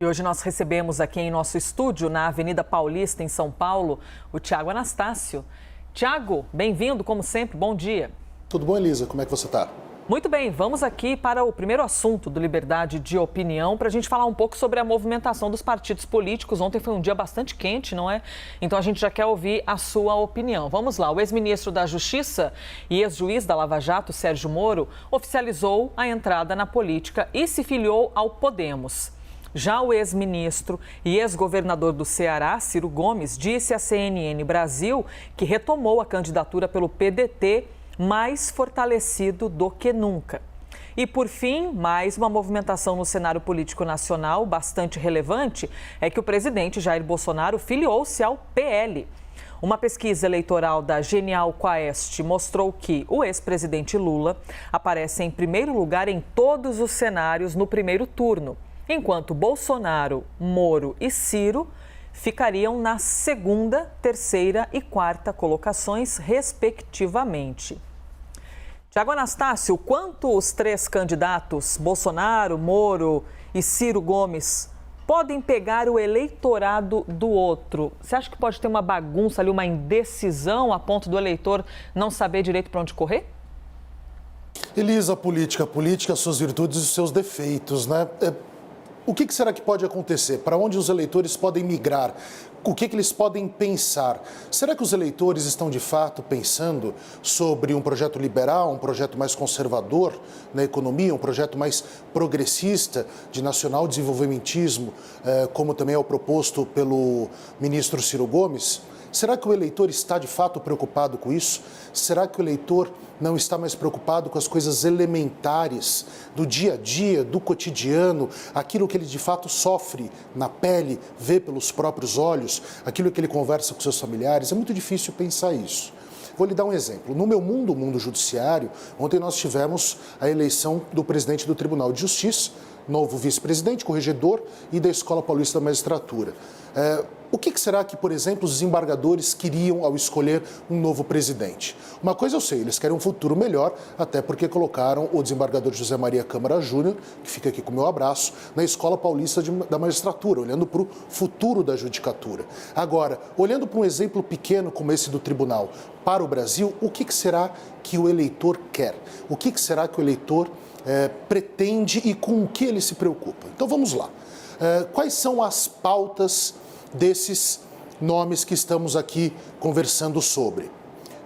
E hoje nós recebemos aqui em nosso estúdio, na Avenida Paulista, em São Paulo, o Tiago Anastácio. Tiago, bem-vindo, como sempre, bom dia. Tudo bom, Elisa? Como é que você está? Muito bem, vamos aqui para o primeiro assunto do Liberdade de Opinião, para a gente falar um pouco sobre a movimentação dos partidos políticos. Ontem foi um dia bastante quente, não é? Então a gente já quer ouvir a sua opinião. Vamos lá, o ex-ministro da Justiça e ex-juiz da Lava Jato, Sérgio Moro, oficializou a entrada na política e se filiou ao Podemos. Já o ex-ministro e ex-governador do Ceará, Ciro Gomes, disse à CNN Brasil que retomou a candidatura pelo PDT, mais fortalecido do que nunca. E, por fim, mais uma movimentação no cenário político nacional bastante relevante é que o presidente Jair Bolsonaro filiou-se ao PL. Uma pesquisa eleitoral da Genial Quaest mostrou que o ex-presidente Lula aparece em primeiro lugar em todos os cenários no primeiro turno, enquanto Bolsonaro, Moro e Ciro ficariam na segunda, terceira e quarta colocações, respectivamente. Tiago Anastácio, quanto os três candidatos, Bolsonaro, Moro e Ciro Gomes, podem pegar o eleitorado do outro? Você acha que pode ter uma bagunça ali, uma indecisão a ponto do eleitor não saber direito para onde correr? Elisa, política, suas virtudes e seus defeitos, né? O que será que pode acontecer? Para onde os eleitores podem migrar? O que eles podem pensar? Será que os eleitores estão de fato pensando sobre um projeto liberal, um projeto mais conservador na economia, um projeto mais progressista de nacional desenvolvimentismo, como também é o proposto pelo ministro Ciro Gomes? Será que o eleitor está de fato preocupado com isso? Será que o eleitor não está mais preocupado com as coisas elementares do dia a dia, do cotidiano, aquilo que ele de fato sofre na pele, vê pelos próprios olhos, aquilo que ele conversa com seus familiares? É muito difícil pensar isso. Vou lhe dar um exemplo. No meu mundo, o mundo judiciário, ontem nós tivemos a eleição do presidente do Tribunal de Justiça, novo vice-presidente, corregedor e da Escola Paulista da Magistratura. O que será que, por exemplo, os desembargadores queriam ao escolher um novo presidente? Uma coisa eu sei, eles querem um futuro melhor, até porque colocaram o desembargador José Maria Câmara Júnior, que fica aqui com o meu abraço, na Escola Paulista da Magistratura, olhando para o futuro da judicatura. Agora, olhando para um exemplo pequeno como esse do tribunal para o Brasil, o que será que o eleitor quer? O que será que o eleitor pretende e com o que ele se preocupa? Então vamos lá. Quais são as pautas desses nomes que estamos aqui conversando sobre?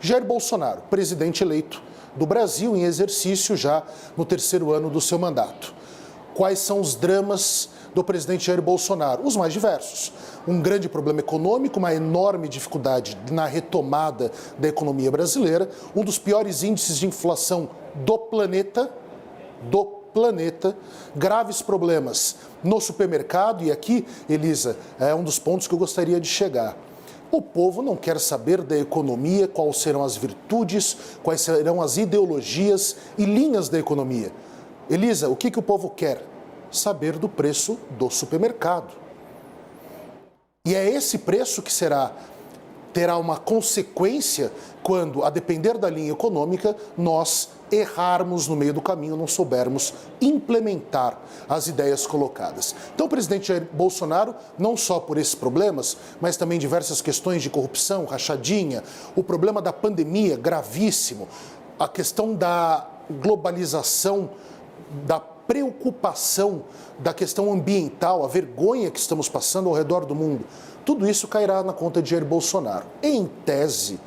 Jair Bolsonaro, presidente eleito do Brasil em exercício já no terceiro ano do seu mandato. Quais são os dramas do presidente Jair Bolsonaro? Os mais diversos. Um grande problema econômico, uma enorme dificuldade na retomada da economia brasileira, um dos piores índices de inflação do planeta, graves problemas no supermercado, e aqui, Elisa, é um dos pontos que eu gostaria de chegar. O povo não quer saber da economia, quais serão as virtudes, quais serão as ideologias e linhas da economia. Elisa, o que o povo quer? Saber do preço do supermercado. E é esse preço que terá uma consequência quando, a depender da linha econômica, nós errarmos no meio do caminho, não soubermos implementar as ideias colocadas. Então, o presidente Jair Bolsonaro, não só por esses problemas, mas também diversas questões de corrupção, rachadinha, o problema da pandemia, gravíssimo, a questão da globalização, da preocupação da questão ambiental, a vergonha que estamos passando ao redor do mundo, tudo isso cairá na conta de Jair Bolsonaro. Em tese,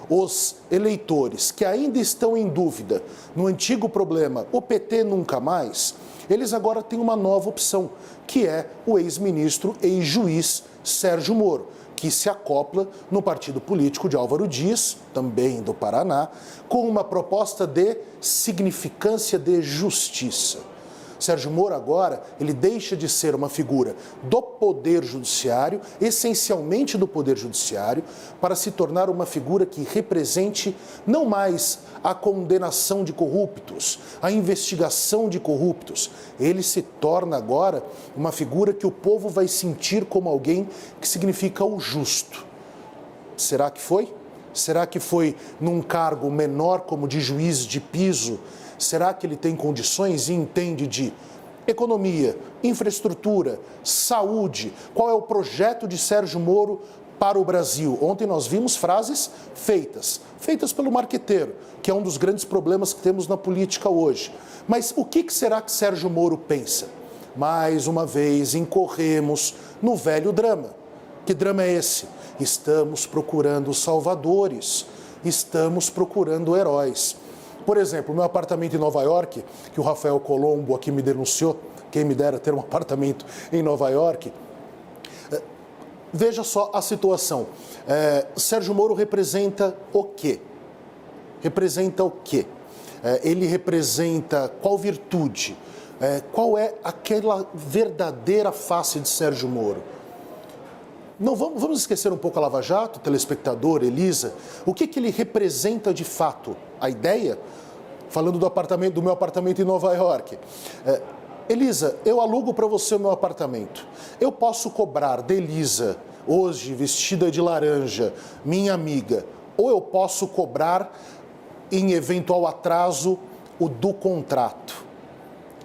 os eleitores que ainda estão em dúvida no antigo problema, o PT nunca mais, eles agora têm uma nova opção, que é o ex-ministro, ex-juiz Sérgio Moro, que se acopla no partido político de Álvaro Dias, também do Paraná, com uma proposta de significância de justiça. Sérgio Moro agora, ele deixa de ser uma figura do Poder Judiciário, essencialmente do Poder Judiciário, para se tornar uma figura que represente não mais a condenação de corruptos, a investigação de corruptos. Ele se torna agora uma figura que o povo vai sentir como alguém que significa o justo. Será que foi? Será que foi num cargo menor como de juiz de piso? Será que ele tem condições e entende de Economia, infraestrutura, saúde, qual é o projeto de Sérgio Moro para o Brasil? Ontem nós vimos frases feitas pelo marqueteiro, que é um dos grandes problemas que temos na política hoje. Mas o que será que Sérgio Moro pensa? Mais uma vez incorremos no velho drama. Que drama é esse? Estamos procurando salvadores, estamos procurando heróis. Por exemplo, meu apartamento em Nova York, que o Rafael Colombo aqui me denunciou, quem me dera ter um apartamento em Nova York. Veja só a situação. Sérgio Moro representa o quê? Representa o quê? Ele representa qual virtude? Qual é aquela verdadeira face de Sérgio Moro? Não, vamos esquecer um pouco a Lava Jato, telespectador, Elisa. O que ele representa de fato? A ideia? Falando do meu apartamento em Nova York. Elisa, eu alugo para você o meu apartamento. Eu posso cobrar de Elisa, hoje vestida de laranja, minha amiga, ou eu posso cobrar, em eventual atraso, o do contrato.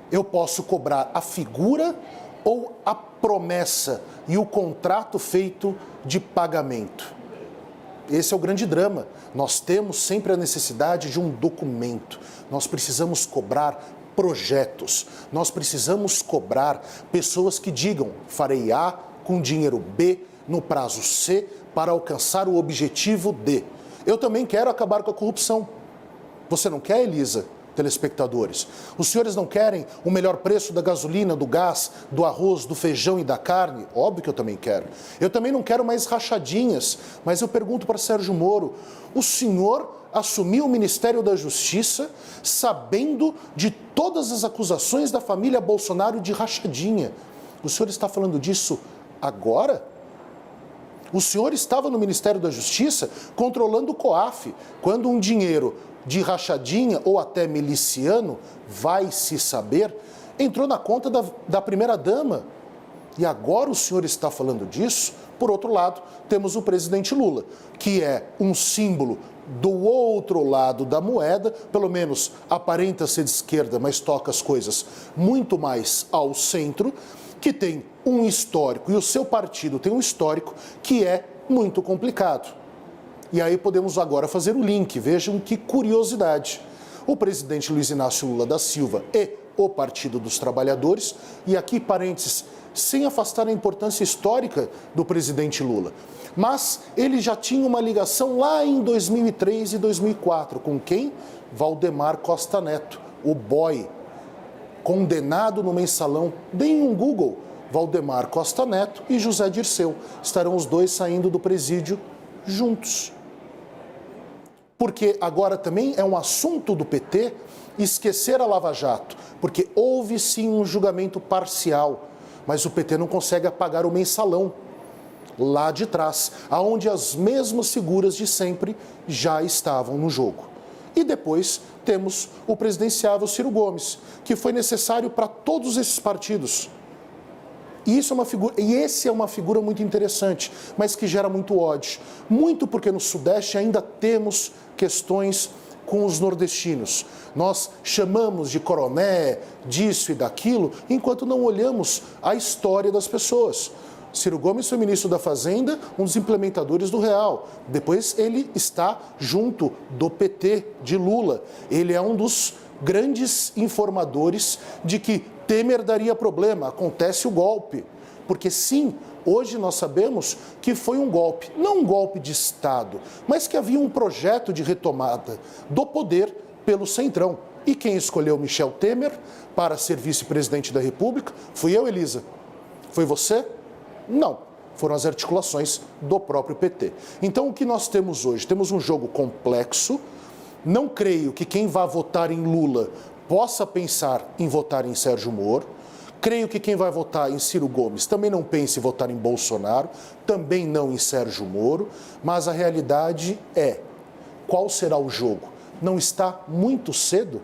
Eu posso cobrar a figura ou a promessa e o contrato feito de pagamento. Esse é o grande drama. Nós temos sempre a necessidade de um documento. Nós precisamos cobrar projetos. Nós precisamos cobrar pessoas que digam: farei A com dinheiro B no prazo C para alcançar o objetivo D. Eu também quero acabar com a corrupção. Você não quer, Elisa? Telespectadores, os senhores não querem o melhor preço da gasolina, do gás, do arroz, do feijão e da carne? Óbvio que eu também quero. Eu também não quero mais rachadinhas, mas eu pergunto para Sérgio Moro: o senhor assumiu o Ministério da Justiça sabendo de todas as acusações da família Bolsonaro de rachadinha. O senhor está falando disso agora? O senhor estava no Ministério da Justiça controlando o COAF, quando um dinheiro de rachadinha ou até miliciano, vai se saber, entrou na conta da primeira-dama. E agora o senhor está falando disso? Por outro lado, temos o presidente Lula, que é um símbolo do outro lado da moeda, pelo menos aparenta ser de esquerda, mas toca as coisas muito mais ao centro, que tem um histórico, e o seu partido tem um histórico que é muito complicado. E aí podemos agora fazer o link. Vejam que curiosidade. O presidente Luiz Inácio Lula da Silva e o Partido dos Trabalhadores, e aqui parênteses, sem afastar a importância histórica do presidente Lula, mas ele já tinha uma ligação lá em 2003 e 2004. Com quem? Valdemar Costa Neto, o boy, condenado no mensalão. Deem um Google, Valdemar Costa Neto e José Dirceu. Estarão os dois saindo do presídio juntos. Porque agora também é um assunto do PT esquecer a Lava Jato, porque houve sim um julgamento parcial, mas o PT não consegue apagar o mensalão lá de trás, aonde as mesmas figuras de sempre já estavam no jogo. E depois temos o presidenciável Ciro Gomes, que foi necessário para todos esses partidos. E esse é uma figura muito interessante, mas que gera muito ódio. Muito porque no Sudeste ainda temos questões com os nordestinos. Nós chamamos de coroné, disso e daquilo, enquanto não olhamos a história das pessoas. Ciro Gomes foi ministro da Fazenda, um dos implementadores do Real. Depois ele está junto do PT de Lula. Ele é um dos grandes informadores de que Temer daria problema, acontece o golpe. Porque sim, hoje nós sabemos que foi um golpe, não um golpe de Estado, mas que havia um projeto de retomada do poder pelo Centrão. E quem escolheu Michel Temer para ser vice-presidente da República? Fui eu, Elisa? Foi você? Não. Foram as articulações do próprio PT. Então o que nós temos hoje? Temos um jogo complexo. Não creio que quem vá votar em Lula possa pensar em votar em Sérgio Moro. Creio que quem vai votar em Ciro Gomes também não pense em votar em Bolsonaro, também não em Sérgio Moro, mas a realidade é: qual será o jogo? Não está muito cedo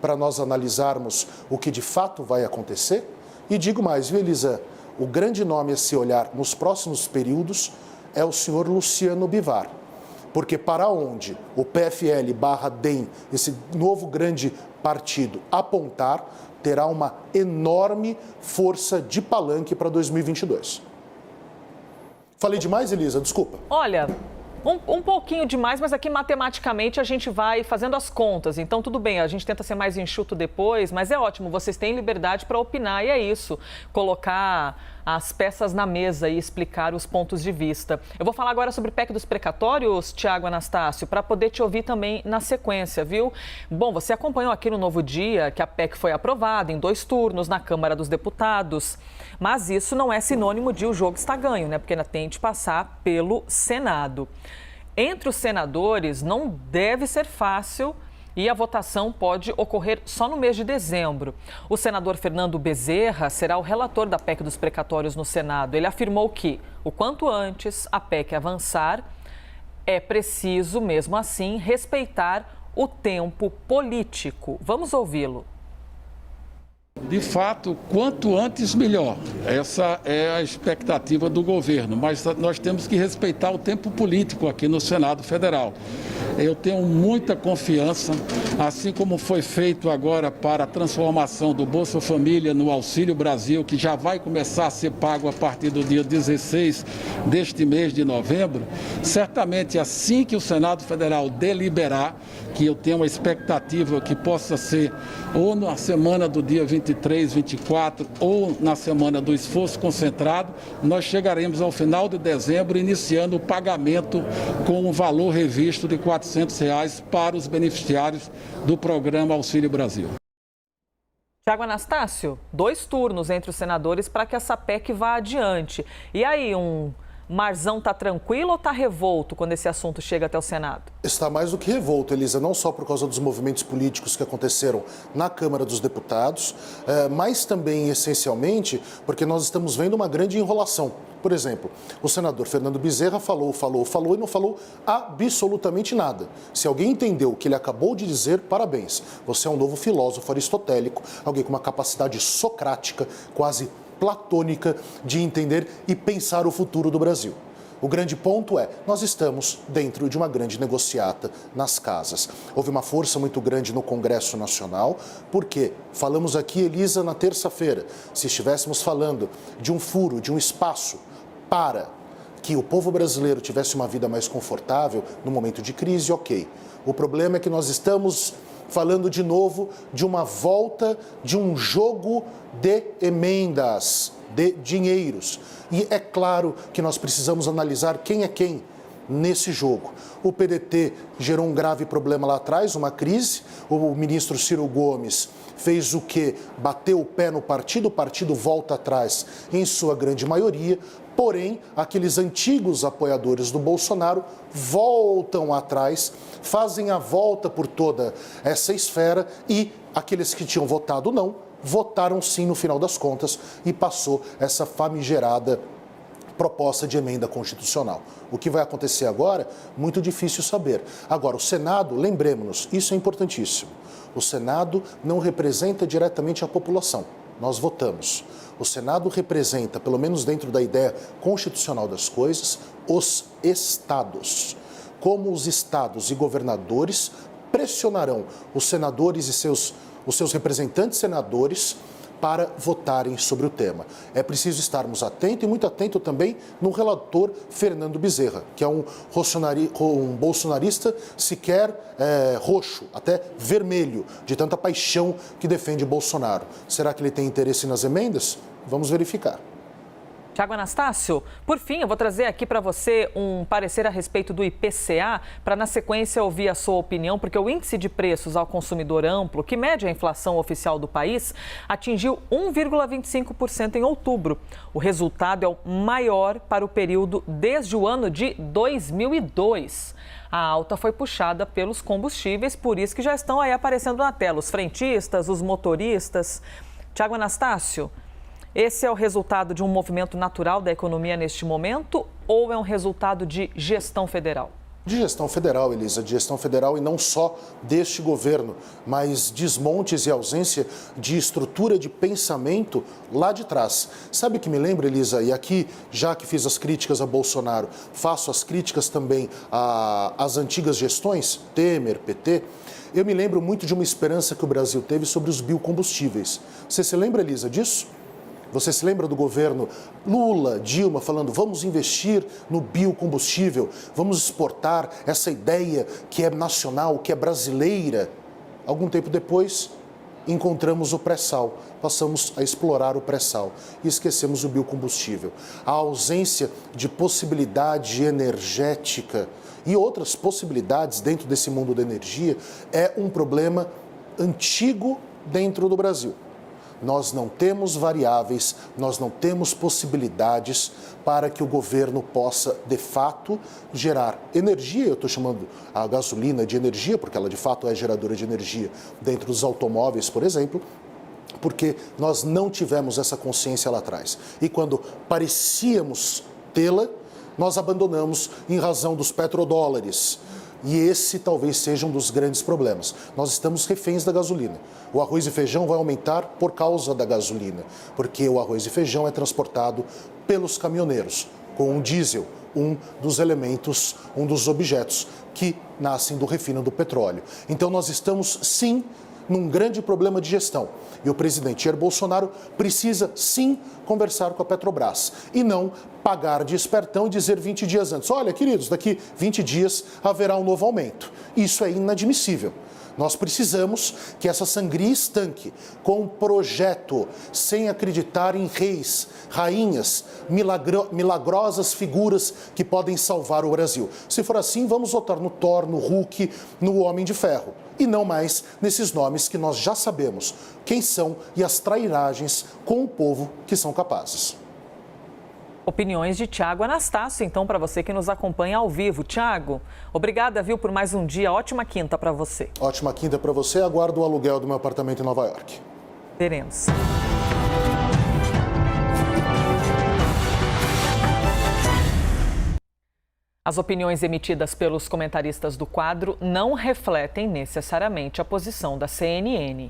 para nós analisarmos o que de fato vai acontecer? E digo mais, viu, Elisa? O grande nome a se olhar nos próximos períodos é o senhor Luciano Bivar. Porque para onde o PFL/DEM, esse novo grande partido, apontar, terá uma enorme força de palanque para 2022. Falei demais, Elisa? Desculpa. Olha, um pouquinho demais, mas aqui matematicamente a gente vai fazendo as contas. Então, tudo bem, a gente tenta ser mais enxuto depois, mas é ótimo, vocês têm liberdade para opinar e é isso. Colocar as peças na mesa e explicar os pontos de vista. Eu vou falar agora sobre o PEC dos precatórios, Tiago Anastácio, para poder te ouvir também na sequência, viu? Bom, você acompanhou aqui no Novo Dia que a PEC foi aprovada em 2 turnos na Câmara dos Deputados. Mas isso não é sinônimo de o jogo está ganho, né? Porque ainda tem de passar pelo Senado. Entre os senadores, não deve ser fácil e a votação pode ocorrer só no mês de dezembro. O senador Fernando Bezerra será o relator da PEC dos precatórios no Senado. Ele afirmou que, o quanto antes a PEC avançar, é preciso, mesmo assim, respeitar o tempo político. Vamos ouvi-lo. De fato, quanto antes, melhor. Essa é a expectativa do governo, mas nós temos que respeitar o tempo político aqui no Senado Federal. Eu tenho muita confiança, assim como foi feito agora para a transformação do Bolsa Família no Auxílio Brasil, que já vai começar a ser pago a partir do dia 16 deste mês de novembro. Certamente, assim que o Senado Federal deliberar, que eu tenho uma expectativa que possa ser ou na semana do dia 23, 24 ou na semana do esforço concentrado, nós chegaremos ao final de dezembro iniciando o pagamento com um valor revisto de R$ 400 para os beneficiários do programa Auxílio Brasil. Tiago Anastácio, 2 turnos entre os senadores para que essa PEC vá adiante. E aí, Marzão está tranquilo ou está revolto quando esse assunto chega até o Senado? Está mais do que revolto, Elisa, não só por causa dos movimentos políticos que aconteceram na Câmara dos Deputados, mas também, essencialmente, porque nós estamos vendo uma grande enrolação. Por exemplo, o senador Fernando Bezerra falou e não falou absolutamente nada. Se alguém entendeu o que ele acabou de dizer, parabéns. Você é um novo filósofo aristotélico, alguém com uma capacidade socrática, quase platônica, de entender e pensar o futuro do Brasil. O grande ponto é, nós estamos dentro de uma grande negociata nas casas. Houve uma força muito grande no Congresso Nacional, porque falamos aqui, Elisa, na terça-feira, se estivéssemos falando de um furo, de um espaço para que o povo brasileiro tivesse uma vida mais confortável no momento de crise, ok. O problema é que nós estamos falando de novo de uma volta de um jogo de emendas, de dinheiros. E é claro que nós precisamos analisar quem é quem nesse jogo. O PDT gerou um grave problema lá atrás, uma crise. O ministro Ciro Gomes fez o quê? Bateu o pé no partido, o partido volta atrás em sua grande maioria. Porém, aqueles antigos apoiadores do Bolsonaro voltam atrás, fazem a volta por toda essa esfera e aqueles que tinham votado não, votaram sim no final das contas e passou essa famigerada proposta de emenda constitucional. O que vai acontecer agora? Muito difícil saber. Agora, o Senado, lembremos-nos, isso é importantíssimo. O Senado não representa diretamente a população. Nós votamos. O Senado representa, pelo menos dentro da ideia constitucional das coisas, os estados. Como os estados e governadores pressionarão os senadores e os seus representantes senadores para votarem sobre o tema. É preciso estarmos atentos e muito atento também no relator Fernando Bezerra, que é um bolsonarista sequer roxo, até vermelho, de tanta paixão que defende Bolsonaro. Será que ele tem interesse nas emendas? Vamos verificar. Tiago Anastácio, por fim, eu vou trazer aqui para você um parecer a respeito do IPCA, para na sequência ouvir a sua opinião, porque o índice de preços ao consumidor amplo, que mede a inflação oficial do país, atingiu 1,25% em outubro. O resultado é o maior para o período desde o ano de 2002. A alta foi puxada pelos combustíveis, por isso que já estão aí aparecendo na tela os frentistas, os motoristas. Tiago Anastácio, esse é o resultado de um movimento natural da economia neste momento ou é um resultado de gestão federal? De gestão federal, Elisa, de gestão federal e não só deste governo, mas desmontes e ausência de estrutura de pensamento lá de trás. Sabe o que me lembra, Elisa? E aqui, já que fiz as críticas a Bolsonaro, faço as críticas também às antigas gestões, Temer, PT. Eu me lembro muito de uma esperança que o Brasil teve sobre os biocombustíveis. Você se lembra, Elisa, disso? Você se lembra do governo Lula, Dilma, falando vamos investir no biocombustível, vamos exportar essa ideia que é nacional, que é brasileira? Algum tempo depois, encontramos o pré-sal, passamos a explorar o pré-sal e esquecemos o biocombustível. A ausência de possibilidade energética e outras possibilidades dentro desse mundo da energia é um problema antigo dentro do Brasil. Nós não temos variáveis, nós não temos possibilidades para que o governo possa, de fato, gerar energia. Eu estou chamando a gasolina de energia, porque ela, de fato, é geradora de energia dentro dos automóveis, por exemplo, porque nós não tivemos essa consciência lá atrás. E quando parecíamos tê-la, nós abandonamos em razão dos petrodólares. E esse talvez seja um dos grandes problemas. Nós estamos reféns da gasolina. O arroz e feijão vai aumentar por causa da gasolina, porque o arroz e feijão é transportado pelos caminhoneiros, com o diesel, um dos elementos, um dos objetos que nascem do refino do petróleo. Então nós estamos, sim, num grande problema de gestão. E o presidente Jair Bolsonaro precisa, sim, conversar com a Petrobras e não pagar de espertão e dizer 20 dias antes, olha, queridos, daqui 20 dias haverá um novo aumento. Isso é inadmissível. Nós precisamos que essa sangria estanque com um projeto, sem acreditar em reis, rainhas, milagrosas figuras que podem salvar o Brasil. Se for assim, vamos votar no Thor, no Hulk, no Homem de Ferro. E não mais nesses nomes que nós já sabemos quem são e as trairagens com o povo que são capazes. Opiniões de Tiago Anastácio, então, para você que nos acompanha ao vivo. Tiago, obrigada, viu, por mais um dia. Ótima quinta para você. Ótima quinta para você. Aguardo o aluguel do meu apartamento em Nova York. Teremos. As opiniões emitidas pelos comentaristas do quadro não refletem necessariamente a posição da CNN.